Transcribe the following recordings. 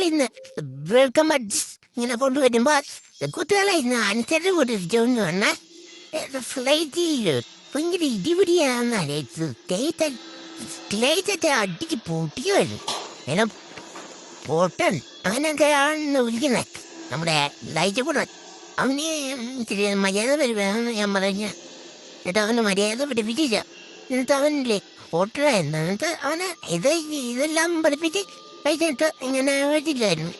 നമ്മൾ ഇന്ന് വെൽക്കം ഇങ്ങനെ കൊണ്ടുവരുമ്പോൾ കുട്ടികളെ ഇന്ന് അനുസരിച്ച് കൊടുത്തിട്ടൊന്ന് പറഞ്ഞാൽ ഫ്ലൈറ്റിൽ ഭയങ്കര ഇടിപിടിയാണെന്നാണ് ക്ലേറ്റൊക്കെ അടിച്ച് പൊട്ടിക്കുമായിരുന്നു അങ്ങനെ പൊട്ടൻ അങ്ങനെയൊക്കെയാണെന്ന് വിളിക്കുന്നത് നമ്മുടെ ലൈറ്റ് കൂടെ അവന് ഇത്തിരി മര്യാദ വരുവാണെന്ന് ഞാൻ പറഞ്ഞ എന്നിട്ട് അവന് മര്യാദ പഠിപ്പിച്ചില്ല എന്നിട്ട് അവനില്ലേ പൊട്ടനായിരുന്നു എന്നിട്ട് അവന് ഇതെല്ലാം പഠിപ്പിച്ച് കഴിച്ചിട്ട് ഇങ്ങനെ പറ്റില്ലായിരുന്നു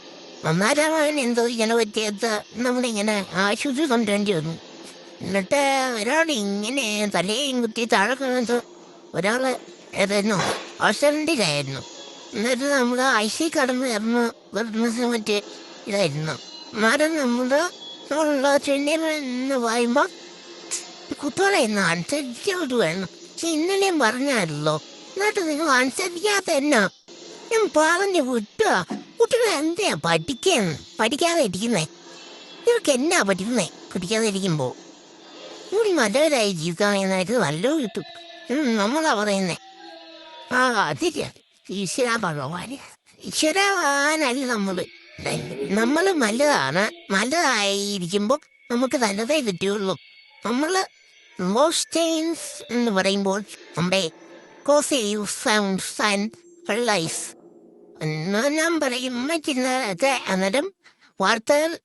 അന്നേരം അവൻ എന്തോ ഇങ്ങനെ പറ്റിയത് നമ്മളിങ്ങനെ ആശുപത്രി കൊണ്ടുവരേണ്ടി വന്നു എന്നിട്ട് ഒരാൾ ഇങ്ങനെ തലയും കുത്തി താഴെ കിടന്നത് ഒരാൾ ഏതായിരുന്നു ആക്സിഡൻറ്റിലായിരുന്നു എന്നിട്ട് നമ്മൾ ഐസി കടന്ന് വരുന്ന സമയത്ത് ഇതായിരുന്നു അന്നേരം നമ്മളുള്ള ചെന്നൈന്ന് പറയുമ്പോൾ കുട്ടികളെ ഇന്ന് അനുസരിച്ചോട്ട് വേണം പക്ഷെ ഇന്നലെയും പറഞ്ഞായിരുന്നല്ലോ എന്നിട്ട് നിങ്ങൾ അനുസരിക്കാത്ത എന്നാ ഞാൻ പറഞ്ഞു വിട്ടുക കുട്ടികൾ എന്തെയാ പഠിക്കാതെ ഇരിക്കുന്നേ നിങ്ങൾക്ക് എന്നാ പഠിക്കുന്നേ പഠിക്കാതെ ഇരിക്കുമ്പോൾ ഇവിടെ നല്ലവരായി ജീവിക്കാനായിട്ട് നല്ലത് കിട്ടും നമ്മളാ പറയുന്നേ ആ അതില്ല ഈശ്വര ഭഗവാന് ഈശ്വരവാനല്ല നമ്മൾ നല്ലതായിരിക്കുമ്പോൾ നമുക്ക് നല്ലതേ കിട്ടുകയുള്ളൂ നമ്മൾ ലോസ്റ്റൈൻസ് എന്ന് പറയുമ്പോൾ നമ്മുടെ കോസൈൻസ് ആൻഡ് ലൈഫ് ഞാൻ പറയും മറ്റുള്ളതൊക്കെ അന്നേരം വാർത്തകൾ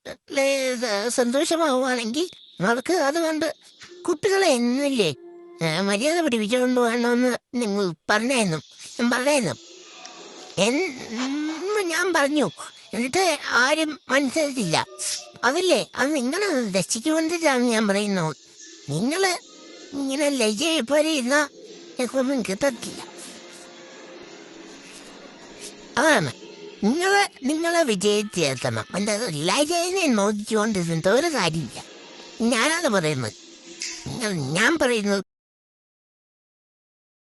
സന്തോഷമാവുകയാണെങ്കിൽ അവർക്ക് അതുകൊണ്ട് കുട്ടികളെ എന്നില്ലേ മര്യാദ പഠിപ്പിച്ചുകൊണ്ട് വേണമെന്ന് നിങ്ങൾ പറഞ്ഞായിരുന്നു ഞാൻ പറഞ്ഞു എന്നിട്ട് ആരും മനസ്സിലാക്കില്ല അതല്ലേ അത് നിങ്ങൾ രക്ഷിക്കുകൊണ്ടിട്ടാണ് ഞാൻ പറയുന്നത് നിങ്ങൾ ഇങ്ങനെ ലജ്ജപോലെ ഇരുന്നാൽ എനിക്കൊന്നും കിട്ടത്തില്ല അതാണ് നിങ്ങളെ വിജയത്തിലെത്തണം അല്ലാതെ ലജനെ നോക്കിക്കൊണ്ടിരുന്നിട്ട് ഒരു കാര്യമില്ല ഞാനത് പറയുന്നത് ഞാൻ പറയുന്നത്